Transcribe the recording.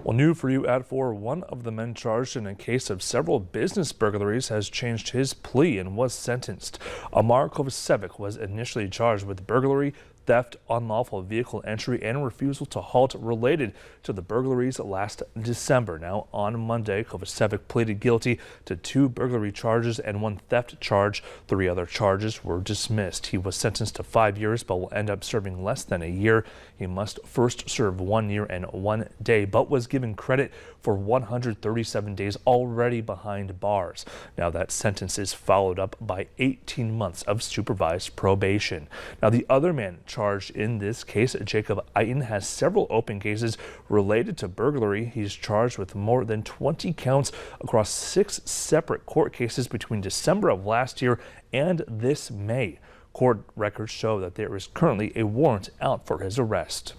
Well, new for you at 4, one of the men charged in a case of several business burglaries has changed his plea and was sentenced. Amar Kovacevic was initially charged with burglary, theft, unlawful vehicle entry, and refusal to halt related to the burglaries last December. Now, on Monday, Kovacevic pleaded guilty to 2 burglary charges and 1 theft charge. 3 other charges were dismissed. He was sentenced to 5 years, but will end up serving less than a year. He must first serve 1 year and 1 day, but was given credit for 137 days already behind bars. Now, that sentence is followed up by 18 months of supervised probation. Now, the other man charged in this case, Jacob Aiton, has several open cases related to burglary. He's charged with more than 20 counts across 6 separate court cases between December of last year and this May. Court records show that there is currently a warrant out for his arrest.